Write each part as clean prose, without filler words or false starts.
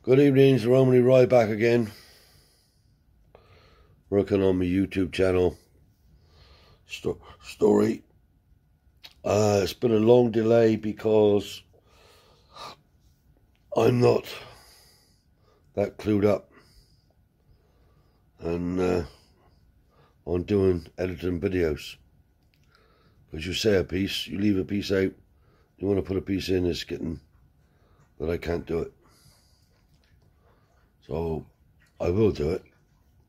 Good evening, it's Romany Rye back again. Working on my YouTube channel story. It's been a long delay because I'm not that clued up and on doing editing videos. Because you say a piece, you leave a piece out, you want to put a piece in, it's getting that I can't do it. So I will do it,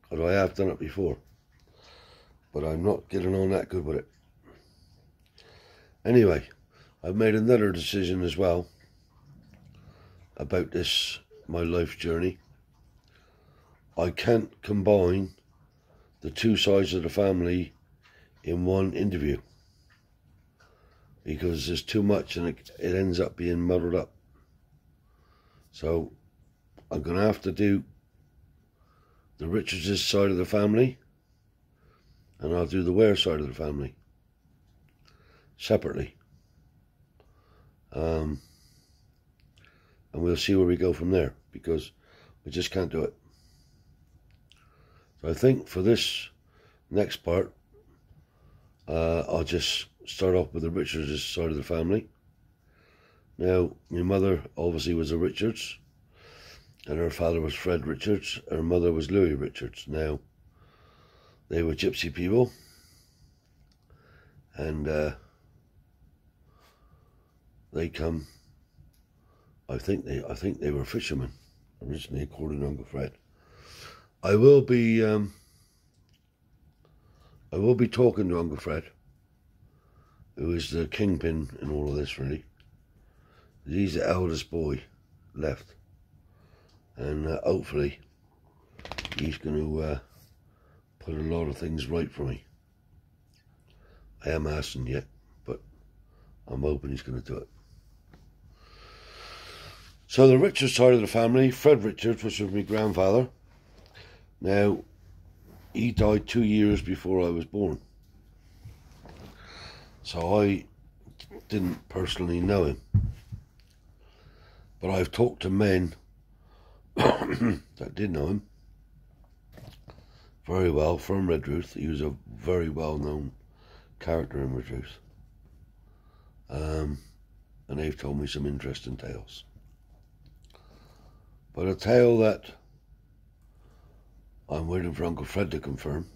because I have done it before, but I'm not getting on that good with it. Anyway, I've made another decision as well about this, my life journey. I can't combine the two sides of the family in one interview, because there's too much and it ends up being muddled up. So I'm going to have to do the Richards' side of the family, and I'll do the Ware side of the family separately. And we'll see where we go from there, because we just can't do it. So I think for this next part, I'll just start off with the Richards' side of the family. Now, my mother obviously was a Richards, and her father was Fred Richards. Her mother was Louis Richards. Now, they were gypsy people, and they come. I think they were fishermen originally, according to Uncle Fred. I will be talking to Uncle Fred, who is the kingpin in all of this, really. He's the eldest boy left. And hopefully he's going to put a lot of things right for me. I am asking yet, but I'm hoping he's going to do it. So the Richards side of the family, Fred Richards, which was my grandfather. Now, he died 2 years before I was born. So I didn't personally know him. But I've talked to men that did know him very well from Redruth. He was a very well-known character in Redruth. And they've told me some interesting tales. But a tale that I'm waiting for Uncle Fred to confirm.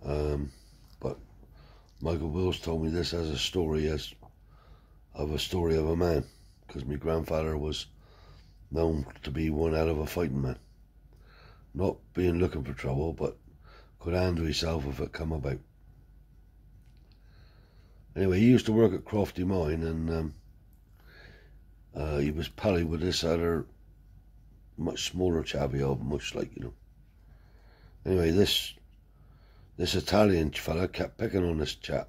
But Michael Wills told me this as a story of a man, because my grandfather was known to be one hell of a fighting man. Not being looking for trouble, but could handle himself if it come about. Anyway, he used to work at Crofty Mine, and he was pally with this other much smaller chavvy, much like, you know. Anyway, this Italian fella kept picking on this chap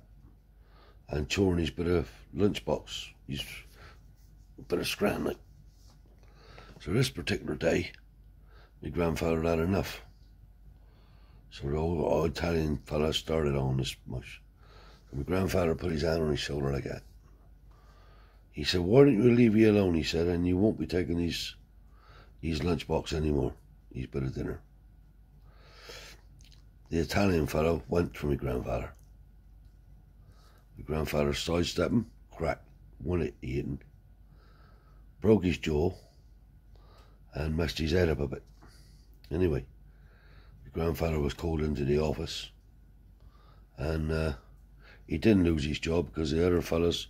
and chewing his bit of lunchbox. He's a bit of scran, like. So this particular day, my grandfather had enough. So the old Italian fella started on this mush. So my grandfather put his hand on his shoulder like that. He said, "Why don't you leave me alone?" he said, "and you won't be taking these lunchbox anymore, these bit of dinner." The Italian fellow went for my grandfather. My grandfather sidestepped him, cracked, one it eaten, broke his jaw, and messed his head up a bit. Anyway, my grandfather was called into the office, and he didn't lose his job because the other fellas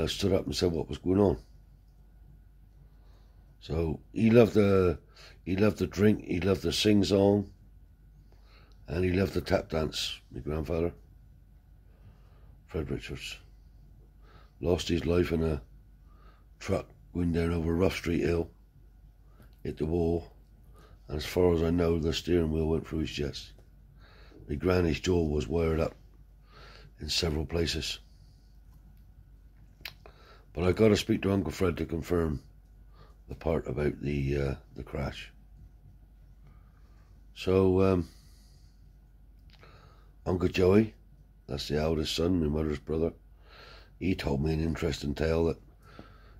stood up and said what was going on. So he loved the drink, he loved the sing-song, and he loved the tap dance, my grandfather, Fred Richards. Lost his life in a truck going down over Rough Street Hill, hit the wall, and as far as I know, the steering wheel went through his chest. My granny's jaw was wired up in several places. But I got to speak to Uncle Fred to confirm the part about the crash. So Uncle Joey, that's the eldest son, my mother's brother, he told me an interesting tale that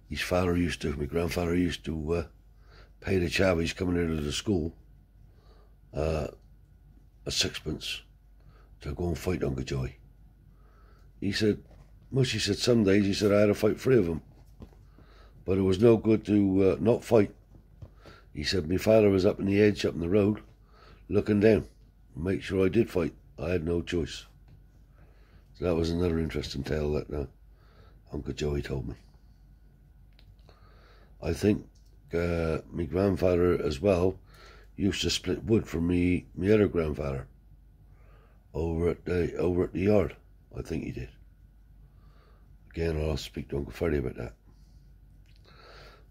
my grandfather used to pay the chavvies coming out of the school a sixpence to go and fight Uncle Joey. He said, Mush, he said, some days, he said, I had to fight 3 of them. But it was no good to not fight. He said, my father was up in the edge, up in the road, looking down. Make sure I did fight. I had no choice. So that was another interesting tale that Uncle Joey told me. I think my grandfather as well used to split wood from me other grandfather over at the yard. I think he did. Again, I'll speak to Uncle Freddie about that.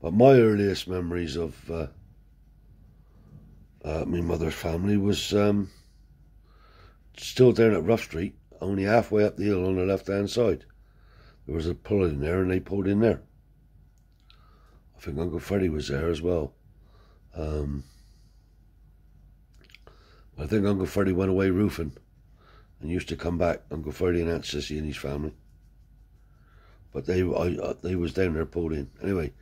But my earliest memories of my mother's family was still down at Rough Street, only halfway up the hill on the left-hand side. There was a pull in there, and they pulled in there. I think Uncle Freddie was there as well. I think Uncle Freddie went away roofing and used to come back, Uncle Freddie and Aunt Sissy and his family. But they was down there pulled in. Anyway,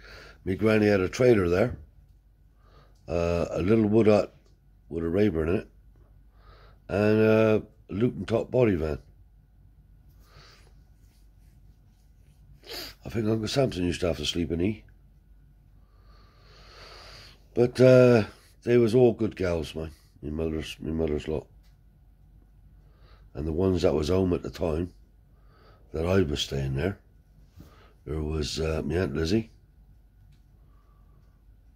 my granny had a trailer there, a little wood hut with a Rayburn in it, and a Luton top body van. I think Uncle Samson used to have to sleep in he. But they was all good gals, man. My mother's lot. And the ones that was home at the time that I was staying there was my Aunt Lizzie,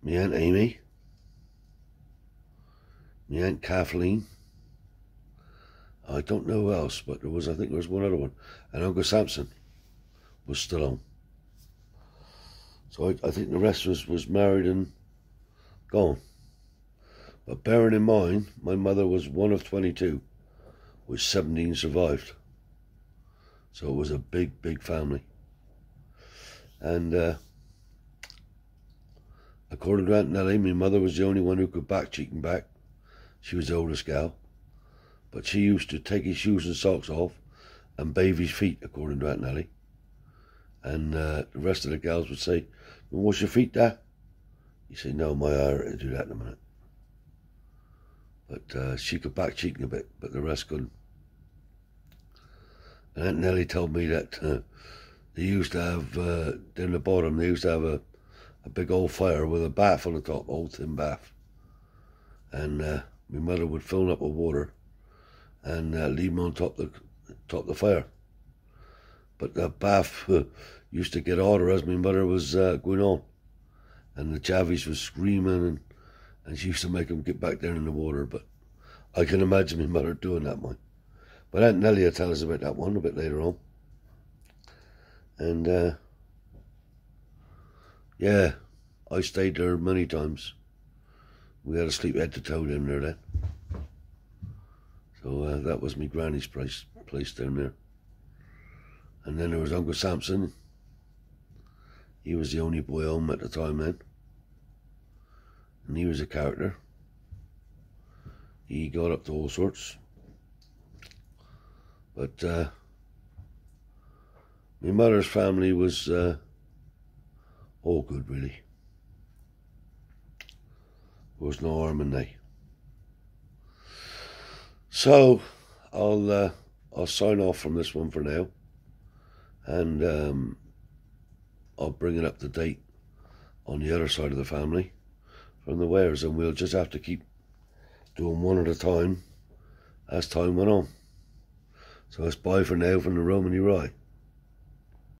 my Aunt Amy, my Aunt Kathleen. I don't know who else, but I think there was one other one. And Uncle Samson was still home. So I think the rest was married and gone. But bearing in mind, my mother was one of 22, which 17 survived. So it was a big, big family. And according to Aunt Nellie, my mother was the only one who could back cheek and back. She was the oldest gal. But she used to take his shoes and socks off and bathe his feet, according to Aunt Nellie. And the rest of the gals would say, wash your feet, Dad? He said, no, my eye to do that in a minute. But she could back cheek a bit, but the rest couldn't. And Aunt Nellie told me that they used to have, down the bottom, they used to have a big old fire with a bath on the top, old tin bath. And my mother would fill up with water and leave them on top the fire. But the bath used to get hotter as my mother was going on. And the chavvies was screaming, and she used to make them get back down in the water. But I can imagine my mother doing that one. But Aunt Nellie will tell us about that one a bit later on. And yeah, I stayed there many times. We had to sleep head to toe down there then. So that was my granny's place down there. And then there was Uncle Samson. He was the only boy home at the time then. And he was a character. He got up to all sorts. But my mother's family was all good, really. There was no harm in they. So I'll sign off from this one for now, and I'll bring it up to date on the other side of the family from the Wares, and we'll just have to keep doing one at a time as time went on. So it's bye for now from the Romany Rye.